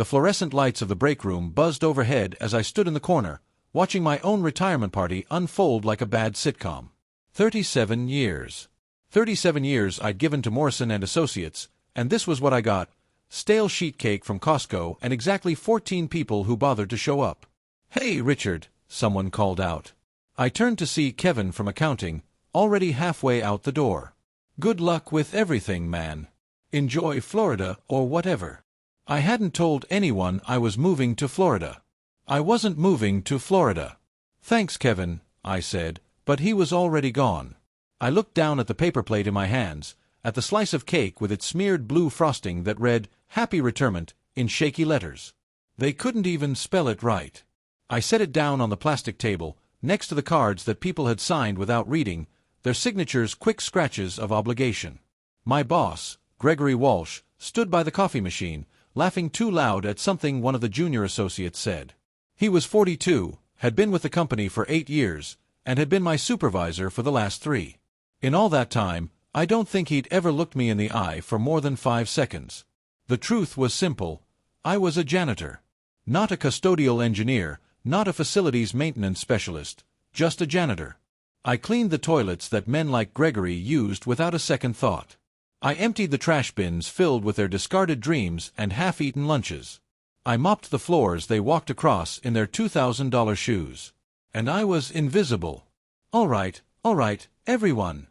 The fluorescent lights of the break room buzzed overhead as I stood in the corner, watching my own retirement party unfold like a bad sitcom. 37 years. 37 years I'd given to Morrison and Associates, and this was what I got: stale sheet cake from Costco and exactly 14 people who bothered to show up. "Hey, Richard," someone called out. I turned to see Kevin from accounting, already halfway out the door. "Good luck with everything, man. Enjoy Florida or whatever." I hadn't told anyone I was moving to Florida. I wasn't moving to Florida. "Thanks, Kevin," I said, but he was already gone. I looked down at the paper plate in my hands, at the slice of cake with its smeared blue frosting that read, "Happy Retirement," in shaky letters. They couldn't even spell it right. I set it down on the plastic table, next to the cards that people had signed without reading, their signatures quick scratches of obligation. My boss, Gregory Walsh, stood by the coffee machine, laughing too loud at something one of the junior associates said. He was 42, had been with the company for 8 years, and had been my supervisor for the last 3. In all that time, I don't think he'd ever looked me in the eye for more than 5 seconds. The truth was simple. I was a janitor. Not a custodial engineer, not a facilities maintenance specialist, just a janitor. I cleaned the toilets that men like Gregory used without a second thought. I emptied the trash bins filled with their discarded dreams and half-eaten lunches. I mopped the floors they walked across in their $2,000 shoes. And I was invisible. All right, everyone."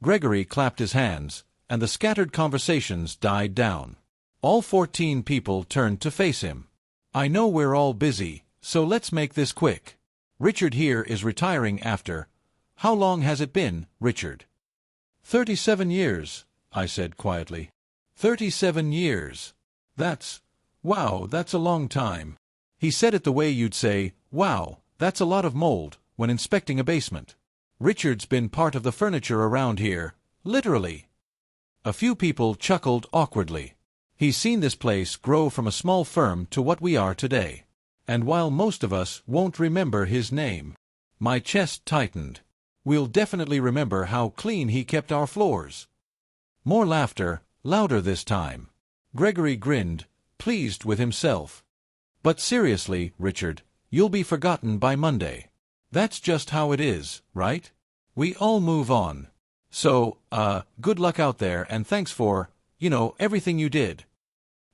Gregory clapped his hands, and the scattered conversations died down. All 14 people turned to face him. "I know we're all busy, so let's make this quick. Richard here is retiring after— How long has it been, Richard?" 37 years, I said quietly. 37 years. Wow, that's a long time. He said it the way you'd say, "Wow, that's a lot of mold," when inspecting a basement. "Richard's been part of the furniture around here, literally." A few people chuckled awkwardly. "He's seen this place grow from a small firm to what we are today. And while most of us won't remember his name." My chest tightened. "We'll definitely remember how clean he kept our floors." More laughter, louder this time. Gregory grinned, pleased with himself. "But seriously, Richard, you'll be forgotten by Monday. That's just how it is, right? We all move on. So, good luck out there and thanks for, everything you did."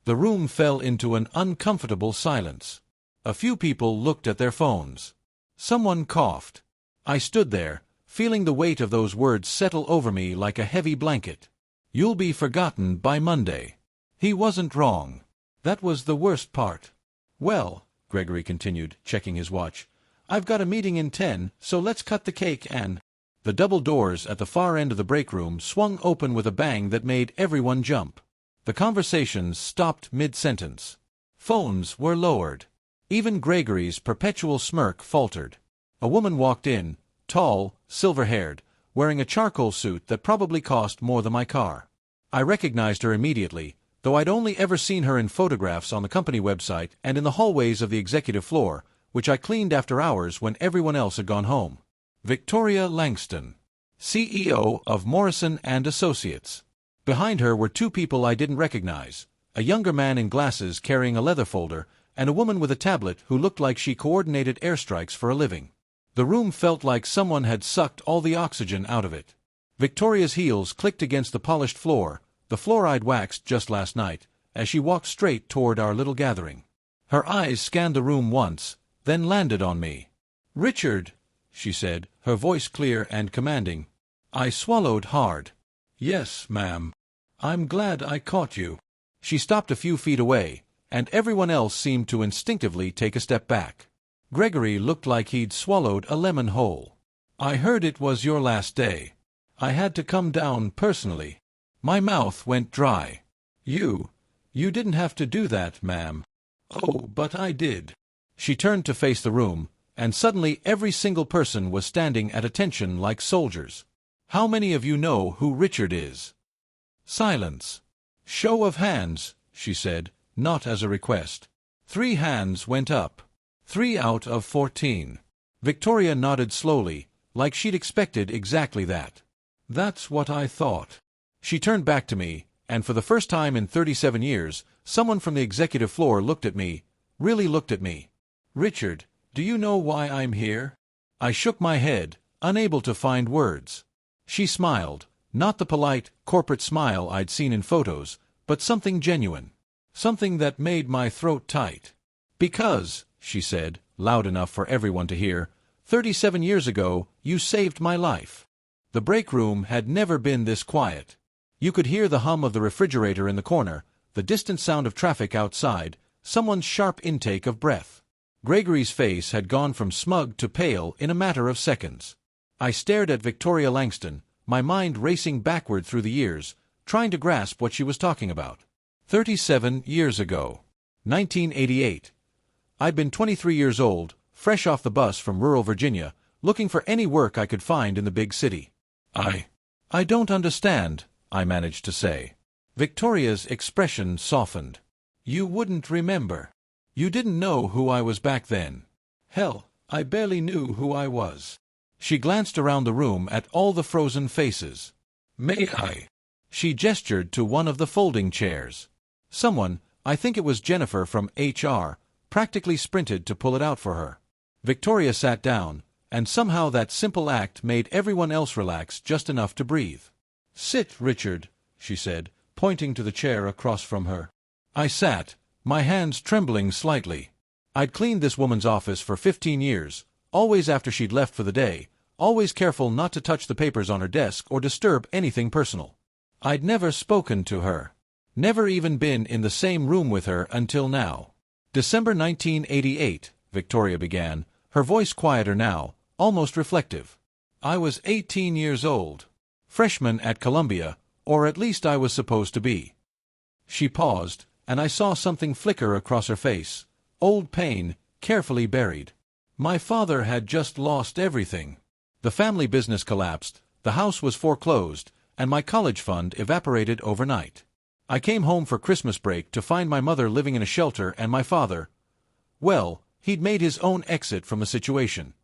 The room fell into an uncomfortable silence. A few people looked at their phones. Someone coughed. I stood there, feeling the weight of those words settle over me like a heavy blanket. "You'll be forgotten by Monday." He wasn't wrong. That was the worst part. "Well," Gregory continued, checking his watch, "I've got a meeting in 10, so let's cut the cake and—" The double doors at the far end of the break room swung open with a bang that made everyone jump. The conversations stopped mid-sentence. Phones were lowered. Even Gregory's perpetual smirk faltered. A woman walked in, tall, silver-haired, wearing a charcoal suit that probably cost more than my car. I recognized her immediately, though I'd only ever seen her in photographs on the company website and in the hallways of the executive floor, which I cleaned after hours when everyone else had gone home. Victoria Langston, CEO of Morrison and Associates. Behind her were 2 people I didn't recognize, a younger man in glasses carrying a leather folder, and a woman with a tablet who looked like she coordinated airstrikes for a living. The room felt like someone had sucked all the oxygen out of it. Victoria's heels clicked against the polished floor, the floor I'd waxed just last night, as she walked straight toward our little gathering. Her eyes scanned the room once, then landed on me. "Richard," she said, her voice clear and commanding. I swallowed hard. "Yes, ma'am. I'm glad I caught you." She stopped a few feet away, and everyone else seemed to instinctively take a step back. Gregory looked like he'd swallowed a lemon whole. "I heard it was your last day. I had to come down personally." My mouth went dry. You didn't have to do that, ma'am." "Oh, but I did." She turned to face the room, and suddenly every single person was standing at attention like soldiers. "How many of you know who Richard is?" Silence. "Show of hands," she said, not as a request. 3 hands went up. 3 out of 14. Victoria nodded slowly, like she'd expected exactly that. "That's what I thought." She turned back to me, and for the first time in 37 years, Someone from the executive floor looked at me, really looked at me. "Richard, do you know why I'm here?" I shook my head, unable to find words. She smiled, not the polite, corporate smile I'd seen in photos, but something genuine. Something that made my throat tight. "Because," she said, loud enough for everyone to hear, "37 years ago, you saved my life." The break room had never been this quiet. You could hear the hum of the refrigerator in the corner, the distant sound of traffic outside, someone's sharp intake of breath. Gregory's face had gone from smug to pale in a matter of seconds. I stared at Victoria Langston, my mind racing backward through the years, trying to grasp what she was talking about. 37 years ago. 1988. I'd been 23 years old, fresh off the bus from rural Virginia, looking for any work I could find in the big city. I don't understand, I managed to say. Victoria's expression softened. "You wouldn't remember. You didn't know who I was back then." Hell, I barely knew who I was. She glanced around the room at all the frozen faces. "May I?" She gestured to one of the folding chairs. Someone, I think it was Jennifer from HR, practically sprinted to pull it out for her. Victoria sat down, and somehow that simple act made everyone else relax just enough to breathe. "Sit, Richard," she said, pointing to the chair across from her. I sat, my hands trembling slightly. I'd cleaned this woman's office for 15 years, always after she'd left for the day, always careful not to touch the papers on her desk or disturb anything personal. I'd never spoken to her. Never even been in the same room with her until now. "December 1988, Victoria began, her voice quieter now, almost reflective. "I was 18 years old. Freshman at Columbia, or at least I was supposed to be." She paused, and I saw something flicker across her face. Old pain, carefully buried. My father had just lost everything. The family business collapsed, the house was foreclosed, and my college fund evaporated overnight. I came home for Christmas break to find my mother living in a shelter and my father, well, he'd made his own exit from the situation.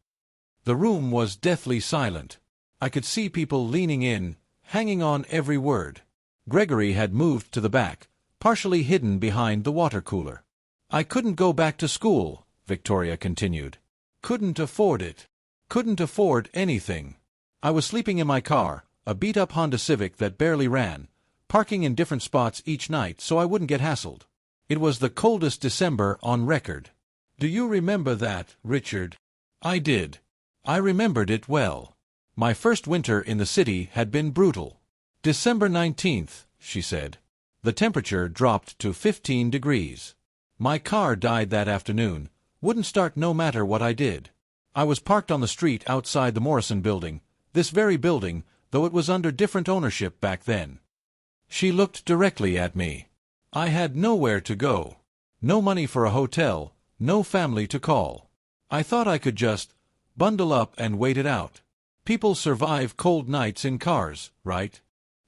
The room was deathly silent. I could see people leaning in, hanging on every word. Gregory had moved to the back, partially hidden behind the water cooler. "I couldn't go back to school," Victoria continued. "Couldn't afford it. Couldn't afford anything. I was sleeping in my car, a beat-up Honda Civic that barely ran, parking in different spots each night so I wouldn't get hassled. It was the coldest December on record. Do you remember that, Richard?" I did. I remembered it well. My first winter in the city had been brutal. "December 19th, she said. The temperature dropped to 15 degrees. My car died that afternoon, wouldn't start no matter what I did. I was parked on the street outside the Morrison building, this very building, though it was under different ownership back then. She looked directly at me. I had nowhere to go. No money for a hotel, no family to call. I thought I could just bundle up and wait it out. People survive cold nights in cars, right?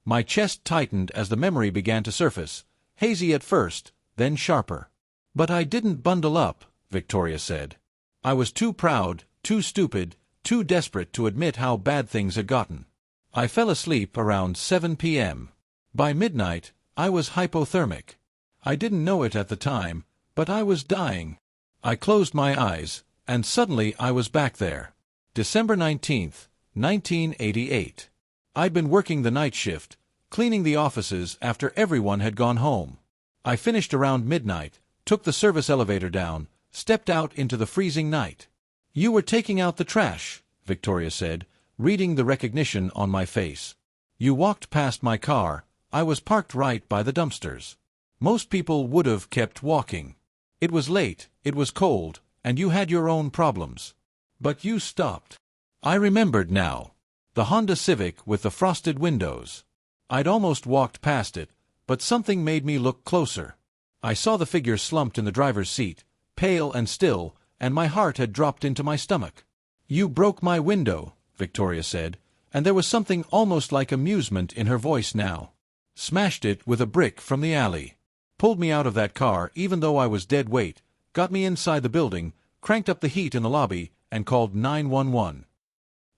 My chest tightened as the memory began to surface, hazy at first, then sharper. "But I didn't bundle up," Victoria said. "I was too proud, too stupid, too desperate to admit how bad things had gotten. I fell asleep around 7 p.m. By midnight, I was hypothermic. I didn't know it at the time, but I was dying. I closed my eyes, and suddenly I was back there. December 19th, 1988. I'd been working the night shift, cleaning the offices after everyone had gone home. I finished around midnight, took the service elevator down, stepped out into the freezing night. "You were taking out the trash," Victoria said, reading the recognition on my face. "You walked past my car. I was parked right by the dumpsters. Most people would have kept walking. It was late, it was cold, and you had your own problems. But you stopped." I remembered now. The Honda Civic with the frosted windows. I'd almost walked past it, but something made me look closer. I saw the figure slumped in the driver's seat, pale and still, and my heart had dropped into my stomach. "You broke my window," Victoria said, and there was something almost like amusement in her voice now. "Smashed it with a brick from the alley. Pulled me out of that car even though I was dead weight, got me inside the building, cranked up the heat in the lobby, and called 911.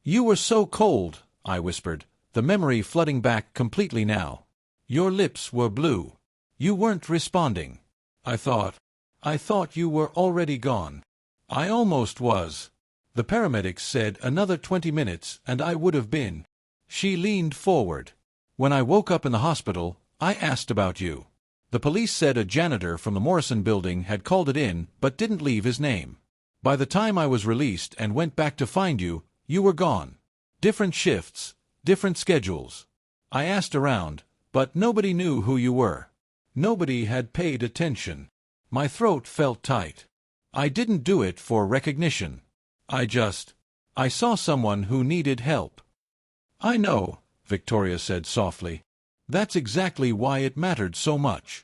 "You were so cold," I whispered, the memory flooding back completely now. "Your lips were blue. You weren't responding. I thought you were already gone. I almost was. The paramedics said another 20 minutes and I would have been. She leaned forward. When I woke up in the hospital, I asked about you. The police said a janitor from the Morrison building had called it in but didn't leave his name. By the time I was released and went back to find you, you were gone. Different shifts, different schedules. I asked around, but nobody knew who you were. Nobody had paid attention. My throat felt tight. I didn't do it for recognition. I saw someone who needed help. I know, Victoria said softly. That's exactly why it mattered so much.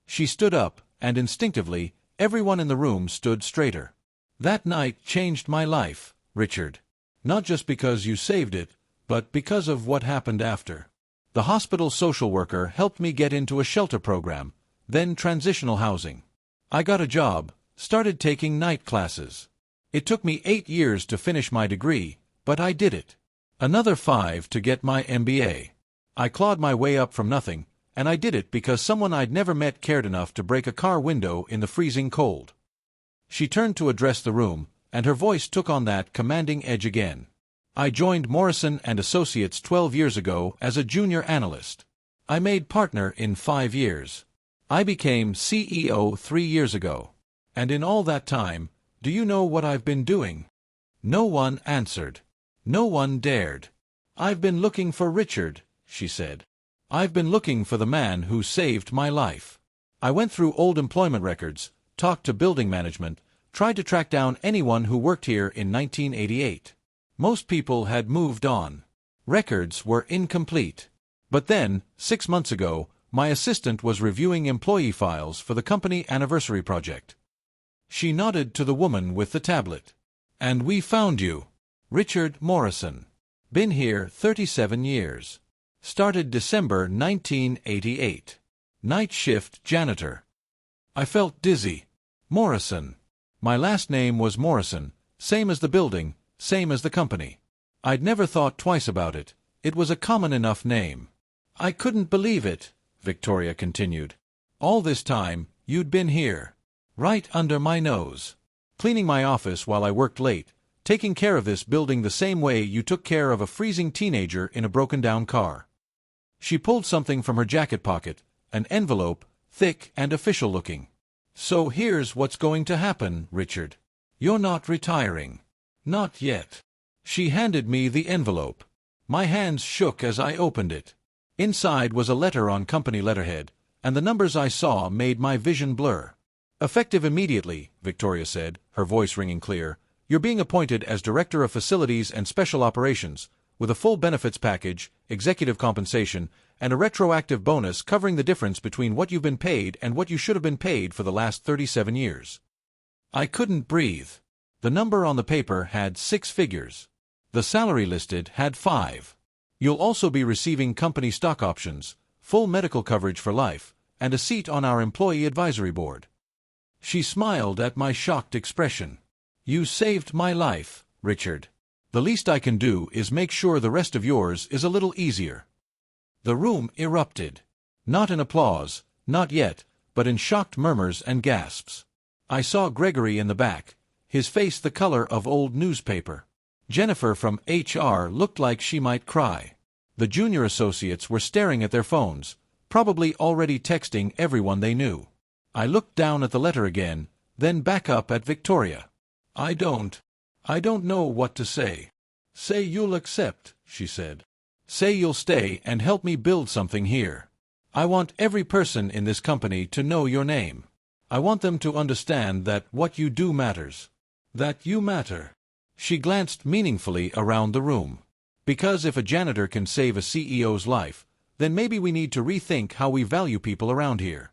She stood up, and instinctively, everyone in the room stood straighter. That night changed my life, Richard. Not just because you saved it, but because of what happened after. The hospital social worker helped me get into a shelter program, then transitional housing. I got a job, started taking night classes. It took me 8 years to finish my degree, but I did it. Another 5 to get my MBA. I clawed my way up from nothing, and I did it because someone I'd never met cared enough to break a car window in the freezing cold. She turned to address the room, and her voice took on that commanding edge again. I joined Morrison & Associates 12 years ago as a junior analyst. I made partner in 5 years. I became CEO 3 years ago. And in all that time, do you know what I've been doing? No one answered. No one dared. I've been looking for Richard, she said. I've been looking for the man who saved my life. I went through old employment records, talked to building management, tried to track down anyone who worked here in 1988. Most people had moved on. Records were incomplete. But then, 6 months ago, my assistant was reviewing employee files for the company anniversary project. She nodded to the woman with the tablet. And we found you. Richard Morrison. Been here 37 years. Started December 1988. Night shift janitor. I felt dizzy. Morrison. My last name was Morrison, same as the building, same as the company. I'd never thought twice about it. It was a common enough name. I couldn't believe it, Victoria continued. All this time, you'd been here. Right under my nose. Cleaning my office while I worked late, taking care of this building the same way you took care of a freezing teenager in a broken-down car. She pulled something from her jacket pocket, an envelope, thick and official-looking. So here's what's going to happen, Richard. You're not retiring. Not yet. She handed me the envelope. My hands shook as I opened it. Inside was a letter on company letterhead, and the numbers I saw made my vision blur. Effective immediately, Victoria said, her voice ringing clear. You're being appointed as Director of Facilities and Special Operations, with a full benefits package, executive compensation, and a retroactive bonus covering the difference between what you've been paid and what you should have been paid for the last 37 years. I couldn't breathe. The number on the paper had 6 figures. The salary listed had 5. You'll also be receiving company stock options, full medical coverage for life, and a seat on our employee advisory board. She smiled at my shocked expression. You saved my life, Richard. The least I can do is make sure the rest of yours is a little easier. The room erupted. Not in applause, not yet, but in shocked murmurs and gasps. I saw Gregory in the back, his face the color of old newspaper. Jennifer from HR looked like she might cry. The junior associates were staring at their phones, probably already texting everyone they knew. I looked down at the letter again, then back up at Victoria. I don't know what to say. Say you'll accept, she said. Say you'll stay and help me build something here. I want every person in this company to know your name. I want them to understand that what you do matters. That you matter. She glanced meaningfully around the room. Because if a janitor can save a CEO's life, then maybe we need to rethink how we value people around here.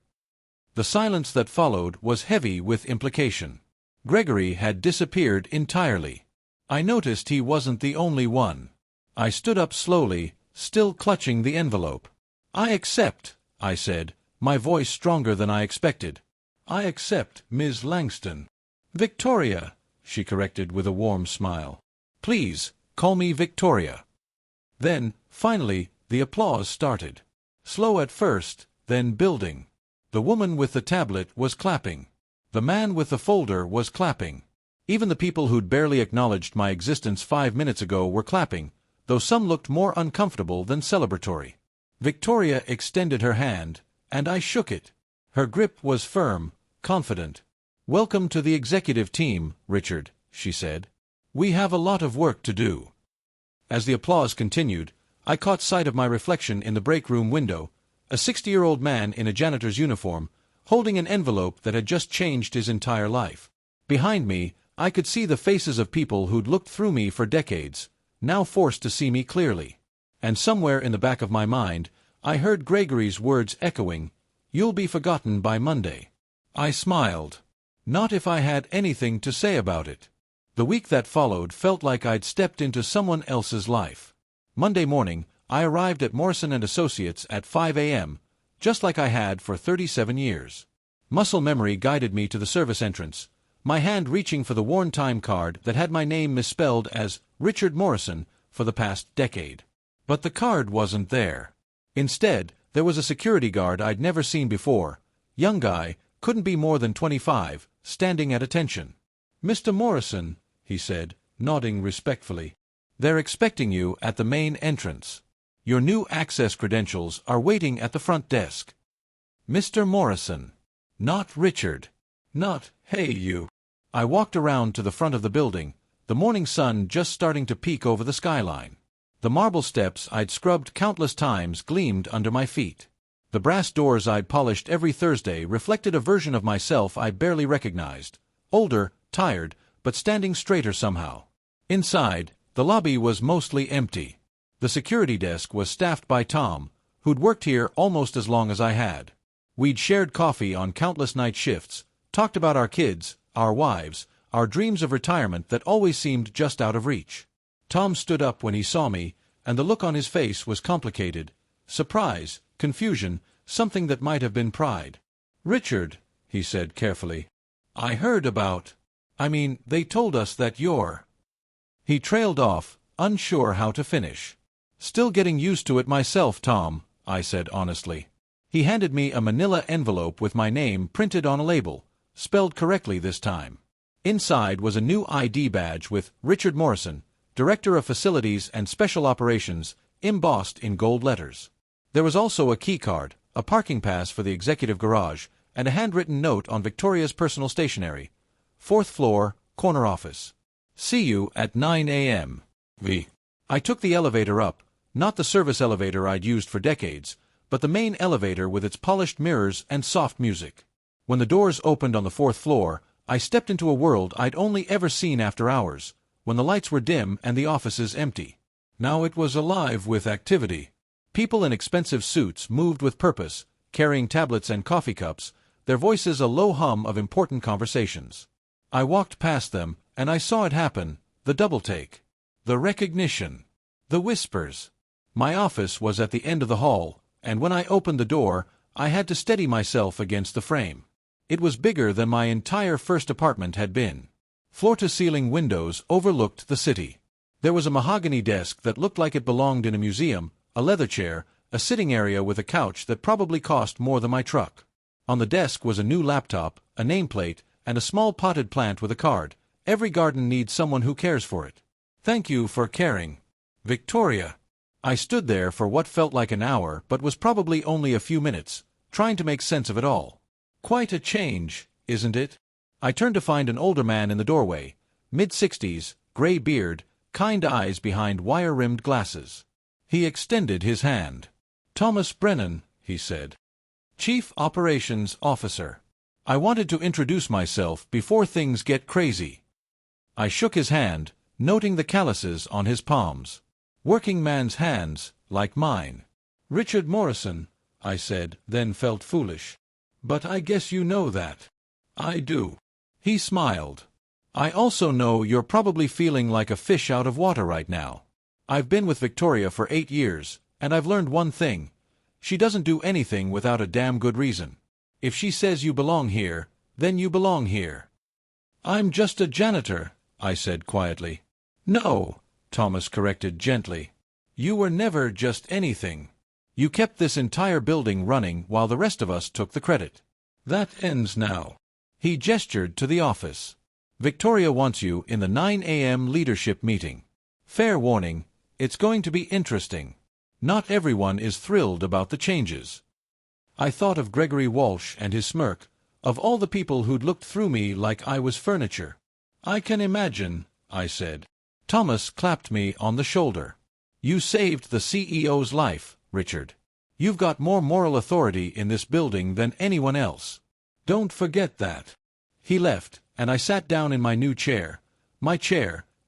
The silence that followed was heavy with implication. Gregory had disappeared entirely. I noticed he wasn't the only one. I stood up slowly, still clutching the envelope. I accept, I said, my voice stronger than I expected. I accept, Ms. Langston. Victoria, she corrected with a warm smile. Please, call me Victoria. Then, finally, the applause started. Slow at first, then building. The woman with the tablet was clapping. The man with the folder was clapping. Even the people who'd barely acknowledged my existence 5 minutes ago were clapping, though some looked more uncomfortable than celebratory. Victoria extended her hand, and I shook it. Her grip was firm, confident. "Welcome to the executive team, Richard," she said. "We have a lot of work to do." As the applause continued, I caught sight of my reflection in the break room window, a 60-year-old man in a janitor's uniform, holding an envelope that had just changed his entire life. Behind me, I could see the faces of people who'd looked through me for decades, now forced to see me clearly. And somewhere in the back of my mind, I heard Gregory's words echoing, "You'll be forgotten by Monday." I smiled. Not if I had anything to say about it. The week that followed felt like I'd stepped into someone else's life. Monday morning, I arrived at Morrison & Associates at 5 a.m., just like I had for 37 years. Muscle memory guided me to the service entrance, my hand reaching for the worn time card that had my name misspelled as Richard Morrison for the past decade. But the card wasn't there. Instead, there was a security guard I'd never seen before, young guy, couldn't be more than 25, standing at attention. "Mr. Morrison," he said, nodding respectfully. "They're expecting you at the main entrance. Your new access credentials are waiting at the front desk." Mr. Morrison. Not Richard. Not, "Hey, you." I walked around to the front of the building, the morning sun just starting to peek over the skyline. The marble steps I'd scrubbed countless times gleamed under my feet. The brass doors I'd polished every Thursday reflected a version of myself I barely recognized. Older, tired, but standing straighter somehow. Inside, the lobby was mostly empty. The security desk was staffed by Tom, who'd worked here almost as long as I had. We'd shared coffee on countless night shifts, talked about our kids, our wives, our dreams of retirement that always seemed just out of reach. Tom stood up when he saw me, and the look on his face was complicated. Surprise, confusion, something that might have been pride. "Richard," he said carefully, "I heard about... they told us that you're..." He trailed off, unsure how to finish. "Still getting used to it myself, Tom," I said honestly. He handed me a manila envelope with my name printed on a label, spelled correctly this time. Inside was a new ID badge with Richard Morrison, Director of Facilities and Special Operations, embossed in gold letters. There was also a key card, a parking pass for the executive garage, and a handwritten note on Victoria's personal stationery. 4th floor, corner office. "See you at 9 a.m. I took the elevator up, not the service elevator I'd used for decades, but the main elevator with its polished mirrors and soft music. When the doors opened on the 4th floor, I stepped into a world I'd only ever seen after hours, when the lights were dim and the offices empty. Now it was alive with activity. People in expensive suits moved with purpose, carrying tablets and coffee cups, their voices a low hum of important conversations. I walked past them, and I saw it happen, the double take. The recognition. The whispers. My office was at the end of the hall, and when I opened the door, I had to steady myself against the frame. It was bigger than my entire first apartment had been. Floor-to-ceiling windows overlooked the city. There was a mahogany desk that looked like it belonged in a museum, a leather chair, a sitting area with a couch that probably cost more than my truck. On the desk was a new laptop, a nameplate, and a small potted plant with a card. "Every garden needs someone who cares for it. Thank you for caring. Victoria." I stood there for what felt like an hour but was probably only a few minutes, trying to make sense of it all. Quite a change, isn't it? I turned to find an older man in the doorway, mid-60s, gray beard, kind eyes behind wire-rimmed glasses. He extended his hand. "Thomas Brennan," he said. "Chief Operations Officer. I wanted to introduce myself before things get crazy." I shook his hand, noting the calluses on his palms. Working man's hands, like mine. "Richard Morrison," I said, then felt foolish. "But I guess you know that." "I do." He smiled. "I also know you're probably feeling like a fish out of water right now. I've been with Victoria for 8 years, and I've learned one thing. She doesn't do anything without a damn good reason. If she says you belong here, then you belong here." "I'm just a janitor," I said quietly. "No," Thomas corrected gently. "You were never just anything. You kept this entire building running while the rest of us took the credit. That ends now." He gestured to the office. "Victoria wants you in the 9 a.m. leadership meeting. Fair warning, it's going to be interesting. Not everyone is thrilled about the changes." I thought of Gregory Walsh and his smirk, of all the people who'd looked through me like I was furniture. "I can imagine," I said. Thomas clapped me on the shoulder. "You saved the CEO's life, Richard. You've got more moral authority in this building than anyone else. Don't forget that." He left, and I sat down in my new chair,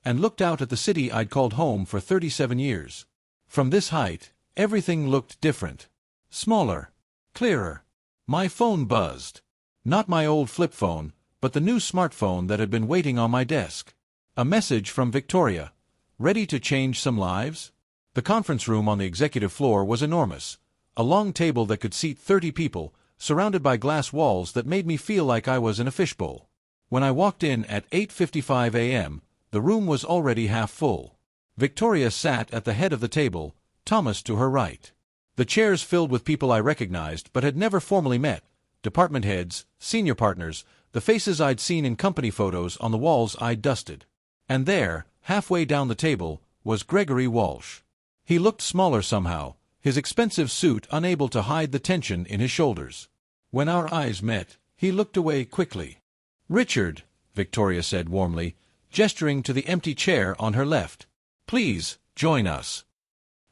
and looked out at the city I'd called home for 37 years. From this height, everything looked different. Smaller. Clearer. My phone buzzed. Not my old flip phone, but the new smartphone that had been waiting on my desk. A message from Victoria. Ready to change some lives? The conference room on the executive floor was enormous. A long table that could seat 30 people, surrounded by glass walls that made me feel like I was in a fishbowl. When I walked in at 8:55 a.m., the room was already half full. Victoria sat at the head of the table, Thomas to her right. The chairs filled with people I recognized but had never formally met, department heads, senior partners, the faces I'd seen in company photos on the walls I'd dusted. And there, halfway down the table, was Gregory Walsh. He looked smaller somehow, his expensive suit unable to hide the tension in his shoulders. When our eyes met, he looked away quickly. "Richard," Victoria said warmly, gesturing to the empty chair on her left. "Please, join us."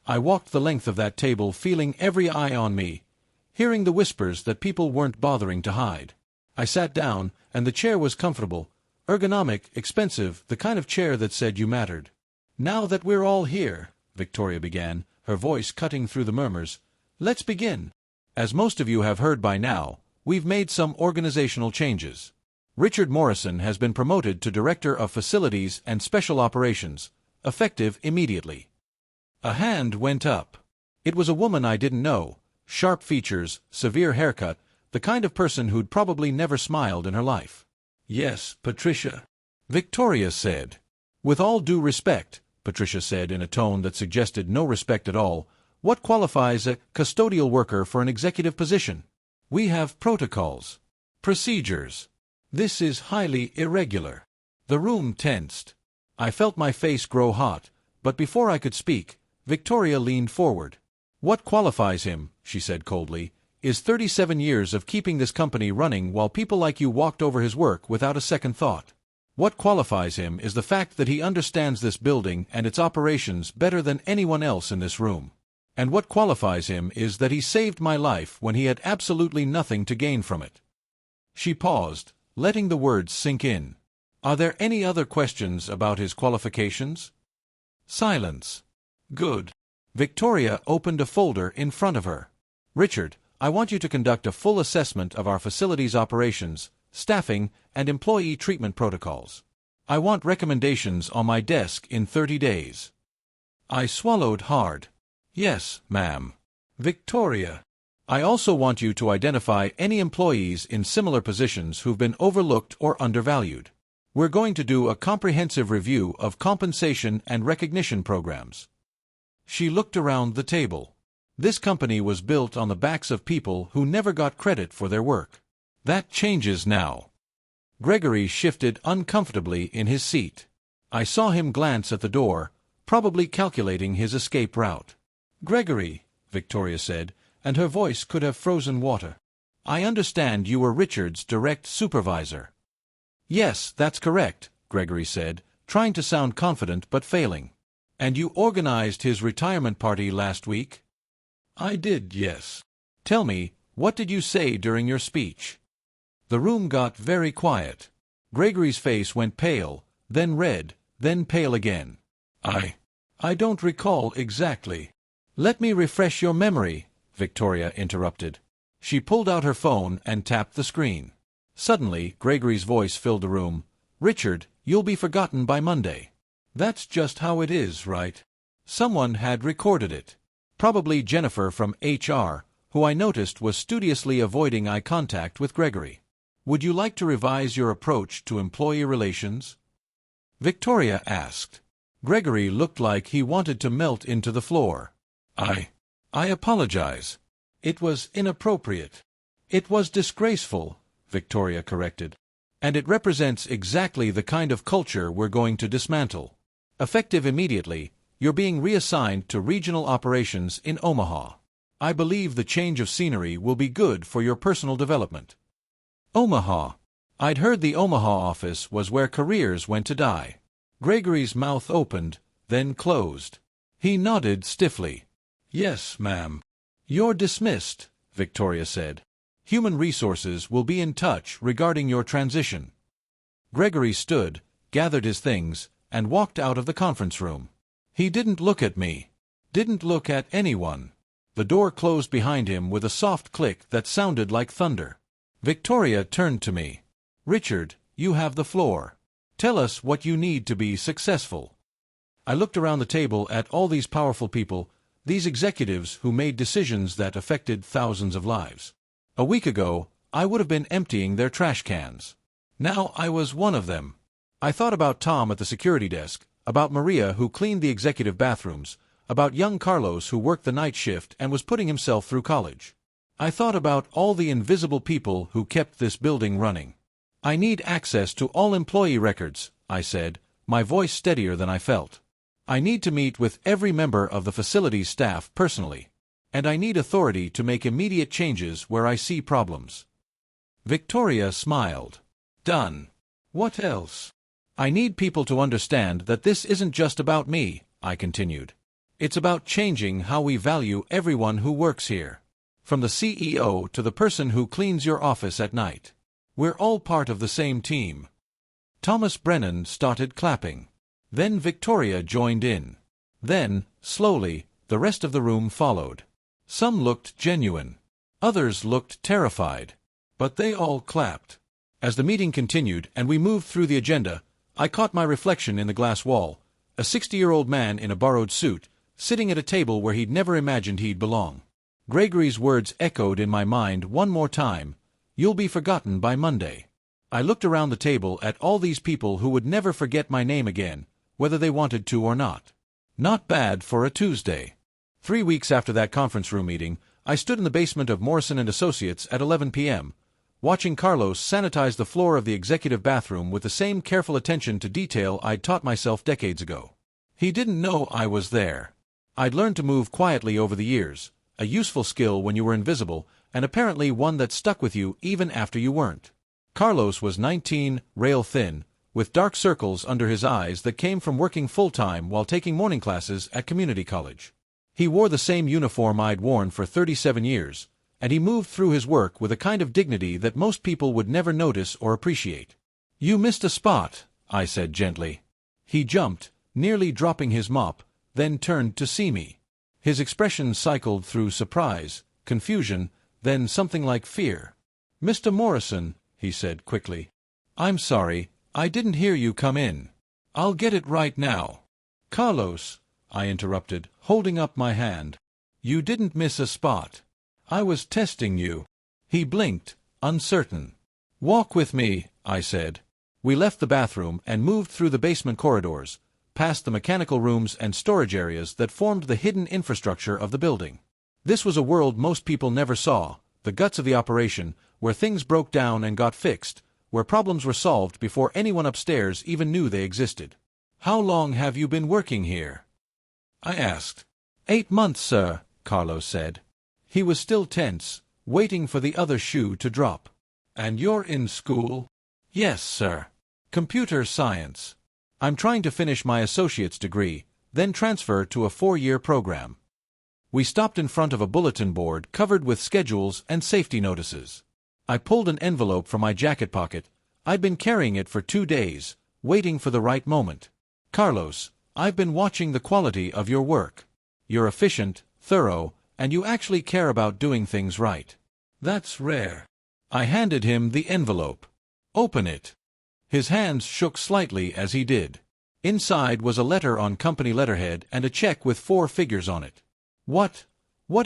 I walked the length of that table feeling every eye on me, hearing the whispers that people weren't bothering to hide. I sat down, and the chair was comfortable, ergonomic, expensive, the kind of chair that said you mattered. "Now that we're all here," Victoria began, her voice cutting through the murmurs, "let's begin. As most of you have heard by now, we've made some organizational changes. Richard Morrison has been promoted to Director of Facilities and Special Operations, effective immediately." A hand went up. It was a woman I didn't know, sharp features, severe haircut, the kind of person who'd probably never smiled in her life. "Yes, Patricia," Victoria said. "With all due respect," Patricia said in a tone that suggested no respect at all, "what qualifies a custodial worker for an executive position? We have protocols, procedures. This is highly irregular." The room tensed. I felt my face grow hot, but before I could speak, Victoria leaned forward. "What qualifies him," she said coldly, "is 37 years of keeping this company running while people like you walked over his work without a second thought. What qualifies him is the fact that he understands this building and its operations better than anyone else in this room. And what qualifies him is that he saved my life when he had absolutely nothing to gain from it." She paused, letting the words sink in. "Are there any other questions about his qualifications?" Silence. "Good." Victoria opened a folder in front of her. "Richard, I want you to conduct a full assessment of our facilities operations, staffing, and employee treatment protocols. I want recommendations on my desk in 30 days. I swallowed hard. "Yes, ma'am." "Victoria, I also want you to identify any employees in similar positions who've been overlooked or undervalued. We're going to do a comprehensive review of compensation and recognition programs." She looked around the table. This company was built on the backs of people who never got credit for their work. That changes now. Gregory shifted uncomfortably in his seat. I saw him glance at the door, probably calculating his escape route. "Gregory," Victoria said, and her voice could have frozen water. "I understand you were Richard's direct supervisor." "Yes, that's correct," Gregory said, trying to sound confident but failing. "And you organized his retirement party last week?" "I did, yes." "Tell me, what did you say during your speech?" The room got very quiet. Gregory's face went pale, then red, then pale again. I don't recall exactly." "Let me refresh your memory," Victoria interrupted. She pulled out her phone and tapped the screen. Suddenly, Gregory's voice filled the room. "Richard, you'll be forgotten by Monday." That's just how it is, right? Someone had recorded it. Probably Jennifer from HR, who I noticed was studiously avoiding eye contact with Gregory. "Would you like to revise your approach to employee relations?" Victoria asked. Gregory looked like he wanted to melt into the floor. I apologize. It was inappropriate. It was disgraceful, Victoria corrected. And it represents exactly the kind of culture we're going to dismantle. Effective immediately, you're being reassigned to regional operations in Omaha. I believe the change of scenery will be good for your personal development. Omaha. I'd heard the Omaha office was where careers went to die. Gregory's mouth opened, then closed. He nodded stiffly. Yes, ma'am. You're dismissed, Victoria said. Human Resources will be in touch regarding your transition. Gregory stood, gathered his things, and walked out of the conference room. He didn't look at me. Didn't look at anyone. The door closed behind him with a soft click that sounded like thunder. Victoria turned to me. Richard, you have the floor. Tell us what you need to be successful. I looked around the table at all these powerful people, these executives who made decisions that affected thousands of lives. A week ago, I would have been emptying their trash cans. Now I was one of them. I thought about Tom at the security desk, about Maria who cleaned the executive bathrooms, about young Carlos who worked the night shift and was putting himself through college. I thought about all the invisible people who kept this building running. I need access to all employee records, I said, my voice steadier than I felt. I need to meet with every member of the facility's staff personally. And I need authority to make immediate changes where I see problems. Victoria smiled. Done. What else? I need people to understand that this isn't just about me, I continued. It's about changing how we value everyone who works here. From the CEO to the person who cleans your office at night. We're all part of the same team. Thomas Brennan started clapping. Then Victoria joined in. Then, slowly, the rest of the room followed. Some looked genuine. Others looked terrified. But they all clapped. As the meeting continued and we moved through the agenda, I caught my reflection in the glass wall, a 60-year-old man in a borrowed suit, sitting at a table where he'd never imagined he'd belong. Gregory's words echoed in my mind one more time, "You'll be forgotten by Monday." I looked around the table at all these people who would never forget my name again, whether they wanted to or not. Not bad for a Tuesday. 3 weeks after that conference room meeting, I stood in the basement of Morrison & Associates at 11 p.m., watching Carlos sanitize the floor of the executive bathroom with the same careful attention to detail I'd taught myself decades ago. He didn't know I was there. I'd learned to move quietly over the years, a useful skill when you were invisible, and apparently one that stuck with you even after you weren't. Carlos was 19, rail-thin, with dark circles under his eyes that came from working full-time while taking morning classes at community college. He wore the same uniform I'd worn for 37 years, and he moved through his work with a kind of dignity that most people would never notice or appreciate. "You missed a spot," I said gently. He jumped, nearly dropping his mop, then turned to see me. His expression cycled through surprise, confusion, then something like fear. "Mr. Morrison," he said quickly. "I'm sorry, I didn't hear you come in. I'll get it right now." "Carlos," I interrupted, holding up my hand. "You didn't miss a spot. I was testing you." He blinked, uncertain. "Walk with me," I said. We left the bathroom and moved through the basement corridors, past the mechanical rooms and storage areas that formed the hidden infrastructure of the building. This was a world most people never saw, the guts of the operation, where things broke down and got fixed, where problems were solved before anyone upstairs even knew they existed. "How long have you been working here?" I asked. 8 months, sir," Carlos said. He was still tense, waiting for the other shoe to drop. "And you're in school?" "Yes, sir. Computer science. I'm trying to finish my associate's degree, then transfer to a 4-year program." We stopped in front of a bulletin board covered with schedules and safety notices. I pulled an envelope from my jacket pocket. I'd been carrying it for 2 days, waiting for the right moment. "Carlos, I've been watching the quality of your work. You're efficient, thorough, and you actually care about doing things right. That's rare." I handed him the envelope. "Open it." His hands shook slightly as he did. Inside was a letter on company letterhead and a check with 4 figures on it. What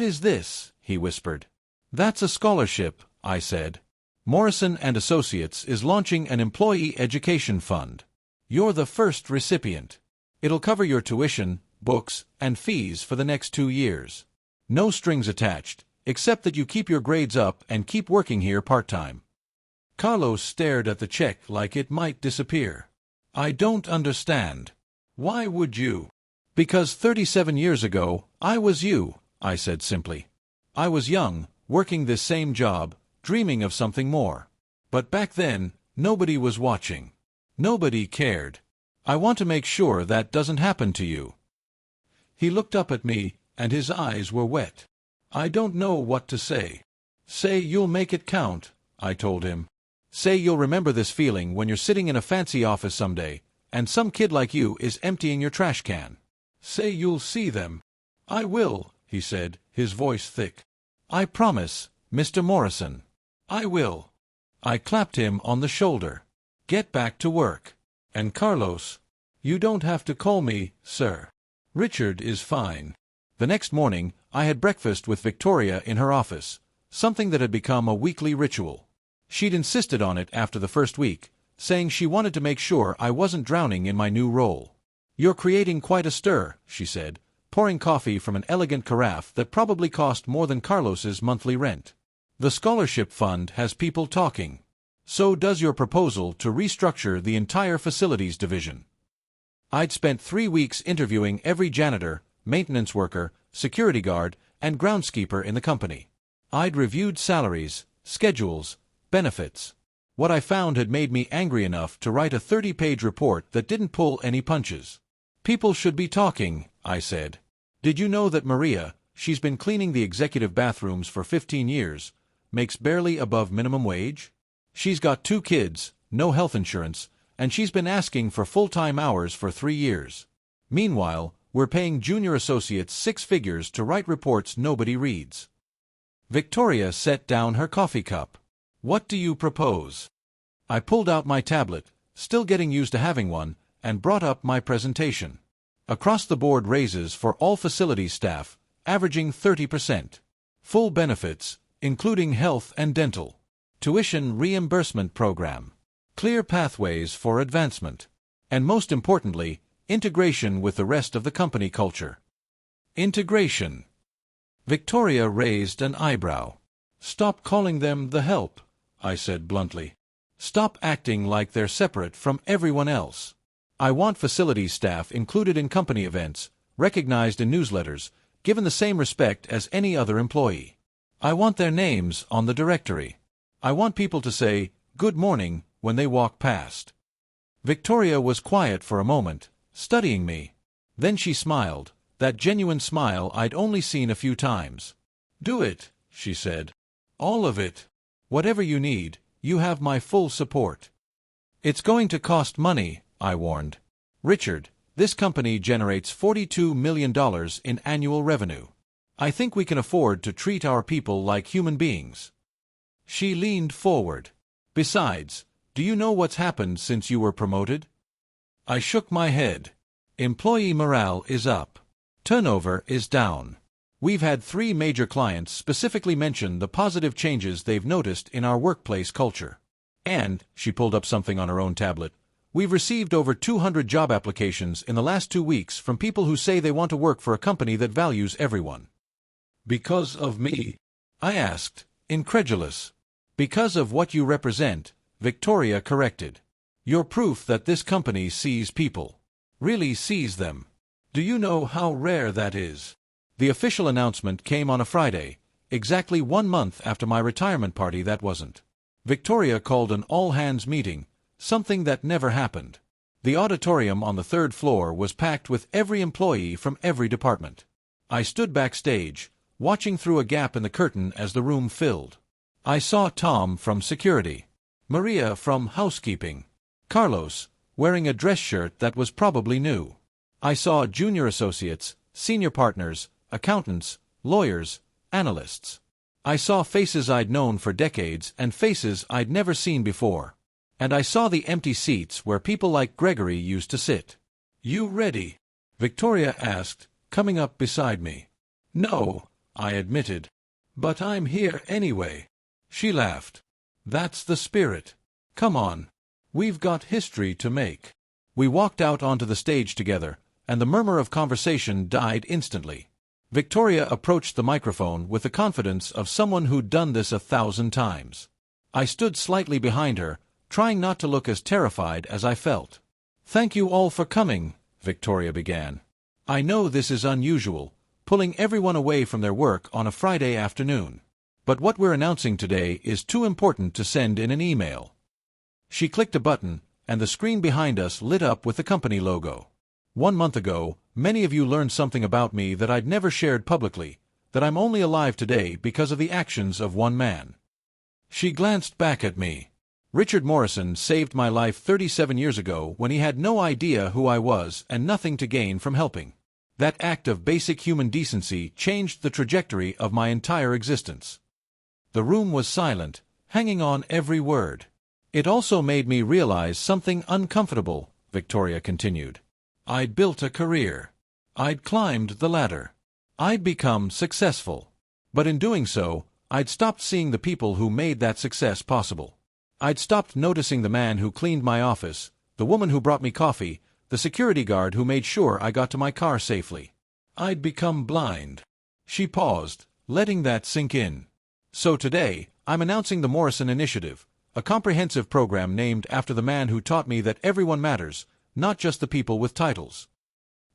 is this?" he whispered. "That's a scholarship," I said. "Morrison & Associates is launching an employee education fund. You're the first recipient. It'll cover your tuition, books, and fees for the next 2 years. No strings attached, except that you keep your grades up and keep working here part-time. Carlos stared at the check like it might disappear. I don't understand. Why would you? Because 37 years ago, I was you, I said simply. I was young, working this same job, dreaming of something more. But back then, nobody was watching. Nobody cared. I want to make sure that doesn't happen to you. He looked up at me, and his eyes were wet. I don't know what to say. Say you'll make it count, I told him. Say you'll remember this feeling when you're sitting in a fancy office someday, and some kid like you is emptying your trash can. Say you'll see them. I will, he said, his voice thick. I promise, Mr. Morrison. I will. I clapped him on the shoulder. Get back to work. And Carlos, you don't have to call me, sir. Richard is fine. The next morning, I had breakfast with Victoria in her office, something that had become a weekly ritual. She'd insisted on it after the first week, saying she wanted to make sure I wasn't drowning in my new role. You're creating quite a stir, she said, pouring coffee from an elegant carafe that probably cost more than Carlos's monthly rent. The scholarship fund has people talking. So does your proposal to restructure the entire facilities division. I'd spent 3 weeks interviewing every janitor, maintenance worker, security guard, and groundskeeper in the company. I'd reviewed salaries, schedules, benefits. What I found had made me angry enough to write a 30-page report that didn't pull any punches. People should be talking, I said. Did you know that Maria, she's been cleaning the executive bathrooms for 15 years, makes barely above minimum wage? She's got 2 kids, no health insurance, and she's been asking for full-time hours for 3 years. Meanwhile, we're paying junior associates 6 figures to write reports nobody reads. Victoria set down her coffee cup. What do you propose? I pulled out my tablet, still getting used to having one, and brought up my presentation. Across-the-board raises for all facilities staff, averaging 30%. Full benefits, including health and dental. Tuition reimbursement program. Clear pathways for advancement. And most importantly, integration with the rest of the company culture. Integration. Victoria raised an eyebrow. Stop calling them the help, I said bluntly. Stop acting like they're separate from everyone else. I want facilities staff included in company events, recognized in newsletters, given the same respect as any other employee. I want their names on the directory. I want people to say, "Good morning," when they walk past. Victoria was quiet for a moment, studying me. Then she smiled, that genuine smile I'd only seen a few times. Do it, she said. All of it. Whatever you need, you have my full support. It's going to cost money, I warned. Richard, this company generates $42 million in annual revenue. I think we can afford to treat our people like human beings. She leaned forward. Besides, do you know what's happened since you were promoted? I shook my head. Employee morale is up. Turnover is down. We've had 3 major clients specifically mention the positive changes they've noticed in our workplace culture. And, she pulled up something on her own tablet, we've received over 200 job applications in the last 2 weeks from people who say they want to work for a company that values everyone. Because of me? I asked, incredulous. Because of what you represent, Victoria corrected. You're proof that this company sees people. Really sees them. Do you know how rare that is? The official announcement came on a Friday, exactly 1 month after my retirement party that wasn't. Victoria called an all-hands meeting, something that never happened. The auditorium on the 3rd floor was packed with every employee from every department. I stood backstage, watching through a gap in the curtain as the room filled. I saw Tom from security, Maria from housekeeping, Carlos, wearing a dress shirt that was probably new. I saw junior associates, senior partners, accountants, lawyers, analysts. I saw faces I'd known for decades and faces I'd never seen before. And I saw the empty seats where people like Gregory used to sit. You ready? Victoria asked, coming up beside me. No, I admitted. But I'm here anyway. She laughed. That's the spirit. Come on. We've got history to make. We walked out onto the stage together, and the murmur of conversation died instantly. Victoria approached the microphone with the confidence of someone who'd done this 1,000 times. I stood slightly behind her, trying not to look as terrified as I felt. "Thank you all for coming," Victoria began. "I know this is unusual, pulling everyone away from their work on a Friday afternoon. But what we're announcing today is too important to send in an email." She clicked a button, and the screen behind us lit up with the company logo. "1 month ago, many of you learned something about me that I'd never shared publicly, that I'm only alive today because of the actions of one man." She glanced back at me. "Richard Morrison saved my life 37 years ago when he had no idea who I was and nothing to gain from helping. That act of basic human decency changed the trajectory of my entire existence." The room was silent, hanging on every word. "It also made me realize something uncomfortable," Victoria continued. "I'd built a career. I'd climbed the ladder. I'd become successful. But in doing so, I'd stopped seeing the people who made that success possible. I'd stopped noticing the man who cleaned my office, the woman who brought me coffee, the security guard who made sure I got to my car safely. I'd become blind." She paused, letting that sink in. "So today, I'm announcing the Morrison Initiative, a comprehensive program named after the man who taught me that everyone matters, not just the people with titles."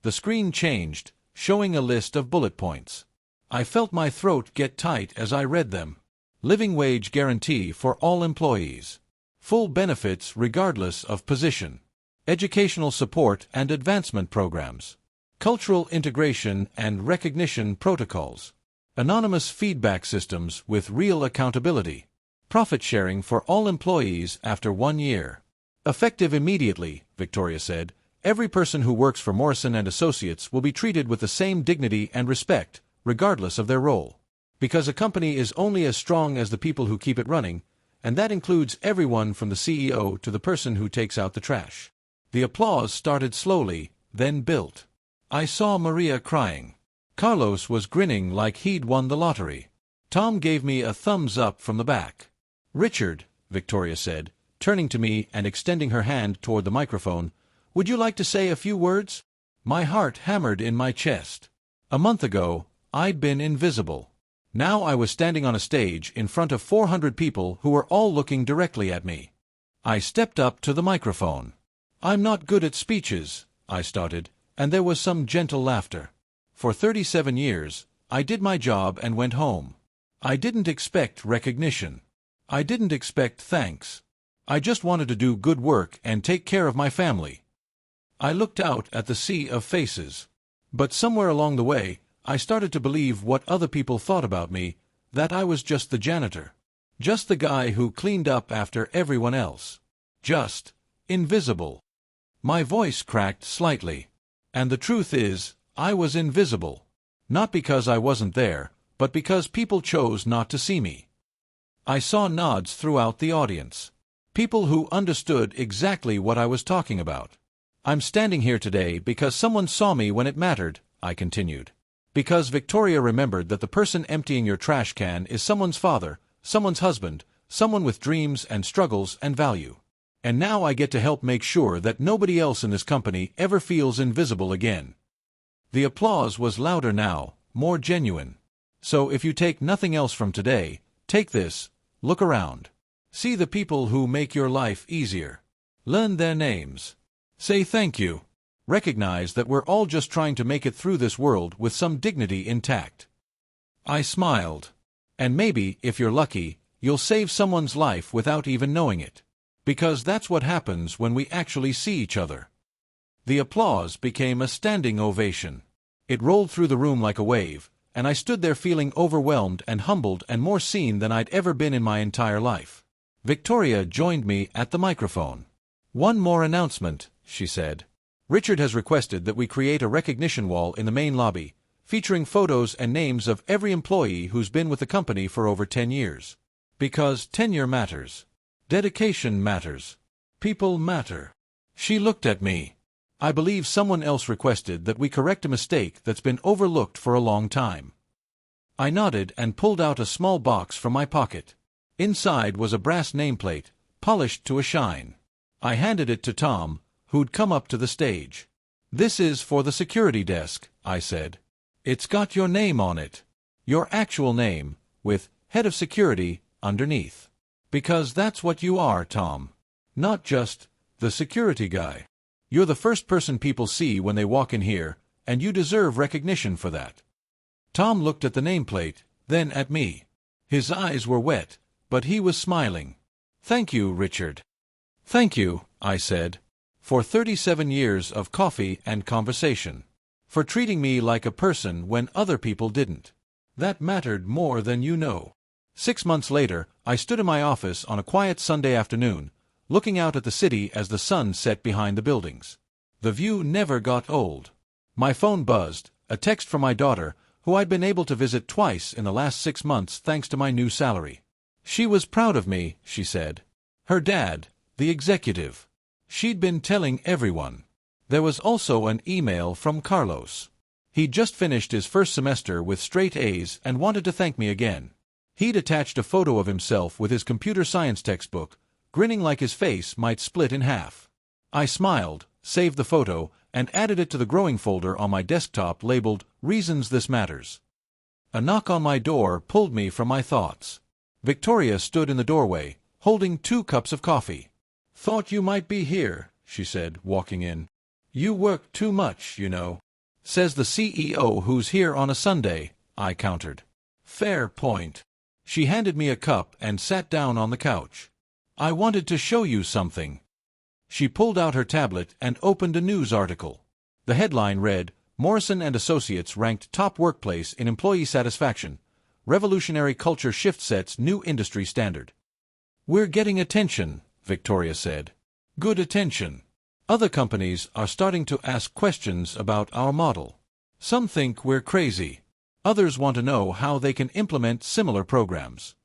The screen changed, showing a list of bullet points. I felt my throat get tight as I read them. Living wage guarantee for all employees. Full benefits regardless of position. Educational support and advancement programs. Cultural integration and recognition protocols. Anonymous feedback systems with real accountability. Profit sharing for all employees after 1 year. "Effective immediately," Victoria said, "every person who works for Morrison & Associates will be treated with the same dignity and respect, regardless of their role. Because a company is only as strong as the people who keep it running, and that includes everyone from the CEO to the person who takes out the trash." The applause started slowly, then built. I saw Maria crying. Carlos was grinning like he'd won the lottery. Tom gave me a thumbs up from the back. "Richard," Victoria said, turning to me and extending her hand toward the microphone, "would you like to say a few words?" My heart hammered in my chest. A month ago, I'd been invisible. Now I was standing on a stage in front of 400 people who were all looking directly at me. I stepped up to the microphone. "I'm not good at speeches," I started, and there was some gentle laughter. "For 37 years, I did my job and went home. I didn't expect recognition. I didn't expect thanks. I just wanted to do good work and take care of my family." I looked out at the sea of faces. But somewhere along the way, I started to believe what other people thought about me, that I was just the janitor. Just the guy who cleaned up after everyone else. Just invisible. My voice cracked slightly. And the truth is, I was invisible. Not because I wasn't there, but because people chose not to see me. I saw nods throughout the audience. People who understood exactly what I was talking about. "I'm standing here today because someone saw me when it mattered," I continued. "Because Victoria remembered that the person emptying your trash can is someone's father, someone's husband, someone with dreams and struggles and value. And now I get to help make sure that nobody else in this company ever feels invisible again." The applause was louder now, more genuine. So if you take nothing else from today, take this, look around. See the people who make your life easier. Learn their names. Say thank you. Recognize that we're all just trying to make it through this world with some dignity intact. I smiled. And maybe, if you're lucky, you'll save someone's life without even knowing it. Because that's what happens when we actually see each other. The applause became a standing ovation. It rolled through the room like a wave, and I stood there feeling overwhelmed and humbled and more seen than I'd ever been in my entire life. Victoria joined me at the microphone. "One more announcement," she said. "Richard has requested that we create a recognition wall in the main lobby, featuring photos and names of every employee who's been with the company for over 10 years. Because tenure matters. Dedication matters. People matter." She looked at me. "I believe someone else requested that we correct a mistake that's been overlooked for a long time." I nodded and pulled out a small box from my pocket. Inside was a brass nameplate, polished to a shine. I handed it to Tom, who'd come up to the stage. "This is for the security desk," I said. It's got your name on it. Your actual name, with Head of Security underneath. Because that's what you are, Tom. Not just the security guy. You're the first person people see when they walk in here, and you deserve recognition for that. Tom looked at the nameplate, then at me. His eyes were wet, but he was smiling. Thank you, Richard. Thank you, I said, for 37 years of coffee and conversation. For treating me like a person when other people didn't. That mattered more than you know. 6 months later, I stood in my office on a quiet Sunday afternoon, looking out at the city as the sun set behind the buildings. The view never got old. My phone buzzed, a text from my daughter, who I'd been able to visit twice in the last 6 months thanks to my new salary. She was proud of me, she said. Her dad, the executive. She'd been telling everyone. There was also an email from Carlos. He'd just finished his first semester with straight A's and wanted to thank me again. He'd attached a photo of himself with his computer science textbook, grinning like his face might split in half. I smiled, saved the photo, and added it to the growing folder on my desktop labeled Reasons This Matters. A knock on my door pulled me from my thoughts. Victoria stood in the doorway, holding 2 cups of coffee. Thought you might be here, she said, walking in. You work too much, you know. Says the CEO who's here on a Sunday, I countered. Fair point. She handed me a cup and sat down on the couch. I wanted to show you something. She pulled out her tablet and opened a news article. The headline read, Morrison & Associates ranked top workplace in employee satisfaction. Revolutionary culture shift sets new industry standard. We're getting attention, Victoria said. Good attention. Other companies are starting to ask questions about our model. Some think we're crazy. Others want to know how they can implement similar programs.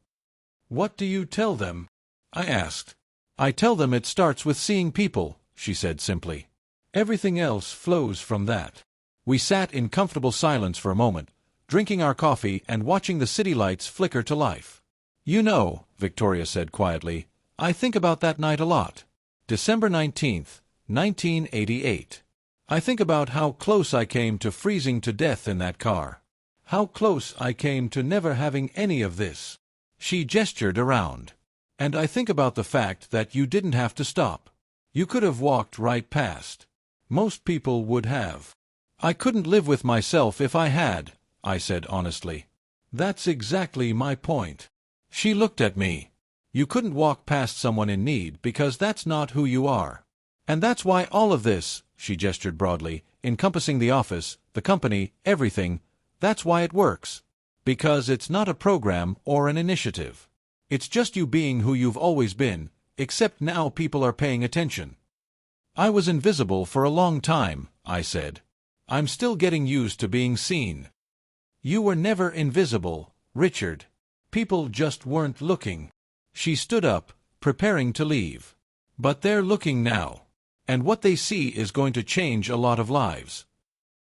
What do you tell them? I asked. I tell them it starts with seeing people, she said simply. Everything else flows from that. We sat in comfortable silence for a moment, drinking our coffee and watching the city lights flicker to life. You know, Victoria said quietly, I think about that night a lot. December 19th, 1988. I think about how close I came to freezing to death in that car. How close I came to never having any of this. She gestured around. And I think about the fact that you didn't have to stop. You could have walked right past. Most people would have. I couldn't live with myself if I had, I said honestly. That's exactly my point. She looked at me. You couldn't walk past someone in need because that's not who you are. And that's why all of this, she gestured broadly, encompassing the office, the company, everything, that's why it works. Because it's not a program or an initiative. It's just you being who you've always been, except now people are paying attention. I was invisible for a long time, I said. I'm still getting used to being seen. You were never invisible, Richard. People just weren't looking. She stood up, preparing to leave. But they're looking now. And what they see is going to change a lot of lives.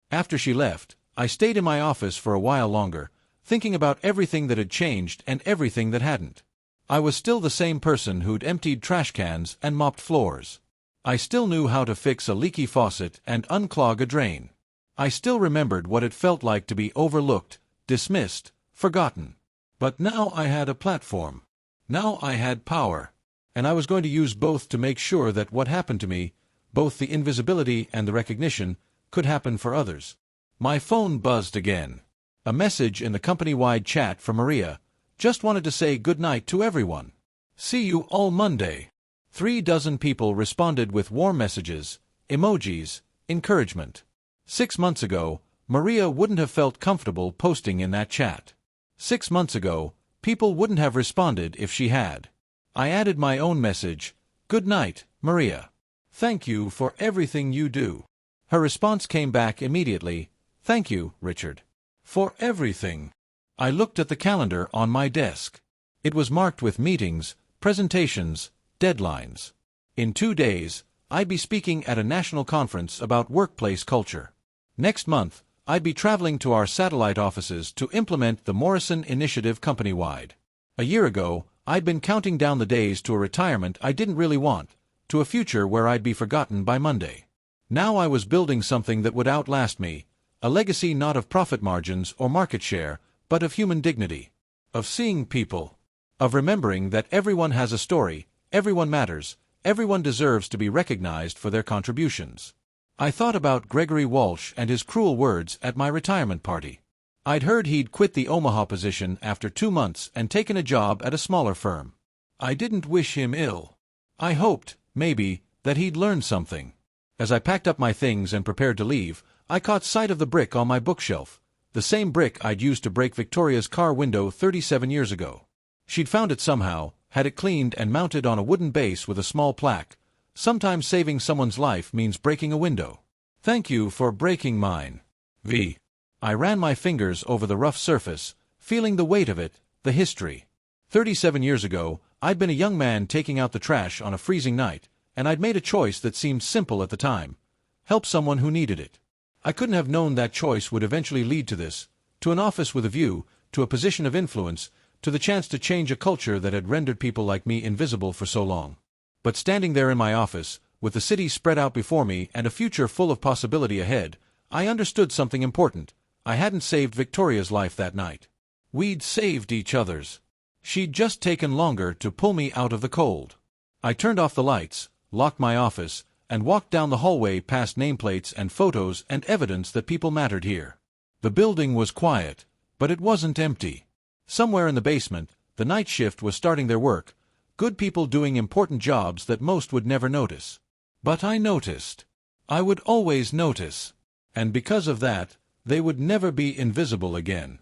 After she left, I stayed in my office for a while longer, thinking about everything that had changed and everything that hadn't. I was still the same person who'd emptied trash cans and mopped floors. I still knew how to fix a leaky faucet and unclog a drain. I still remembered what it felt like to be overlooked, dismissed, forgotten. But now I had a platform. Now I had power. And I was going to use both to make sure that what happened to me, both the invisibility and the recognition, could happen for others. My phone buzzed again. A message in the company-wide chat from Maria. Just wanted to say good night to everyone. See you all Monday. 3 dozen people responded with warm messages, emojis, encouragement. 6 months ago, Maria wouldn't have felt comfortable posting in that chat. 6 months ago, people wouldn't have responded if she had. I added my own message, good night, Maria. Thank you for everything you do. Her response came back immediately, thank you, Richard. For everything. I looked at the calendar on my desk. It was marked with meetings, presentations, deadlines. In 2 days, I'd be speaking at a national conference about workplace culture. Next month, I'd be traveling to our satellite offices to implement the Morrison Initiative company-wide. A year ago, I'd been counting down the days to a retirement I didn't really want, to a future where I'd be forgotten by Monday. Now I was building something that would outlast me, A legacy not of profit margins or market share, but of human dignity. Of seeing people. Of remembering that everyone has a story, everyone matters, everyone deserves to be recognized for their contributions. I thought about Gregory Walsh and his cruel words at my retirement party. I'd heard he'd quit the Omaha position after 2 months and taken a job at a smaller firm. I didn't wish him ill. I hoped, maybe, that he'd learned something. As I packed up my things and prepared to leave, I caught sight of the brick on my bookshelf, the same brick I'd used to break Victoria's car window 37 years ago. She'd found it somehow, had it cleaned and mounted on a wooden base with a small plaque. Sometimes saving someone's life means breaking a window. Thank you for breaking mine. V. I ran my fingers over the rough surface, feeling the weight of it, the history. 37 years ago, I'd been a young man taking out the trash on a freezing night, and I'd made a choice that seemed simple at the time. Help someone who needed it. I couldn't have known that choice would eventually lead to this, to an office with a view, to a position of influence, to the chance to change a culture that had rendered people like me invisible for so long. But standing there in my office, with the city spread out before me and a future full of possibility ahead, I understood something important. I hadn't saved Victoria's life that night. We'd saved each other's. She'd just taken longer to pull me out of the cold. I turned off the lights, locked my office, and walked down the hallway past nameplates and photos and evidence that people mattered here. The building was quiet, but it wasn't empty. Somewhere in the basement, the night shift was starting their work, good people doing important jobs that most would never notice. But I noticed. I would always notice. And because of that, they would never be invisible again.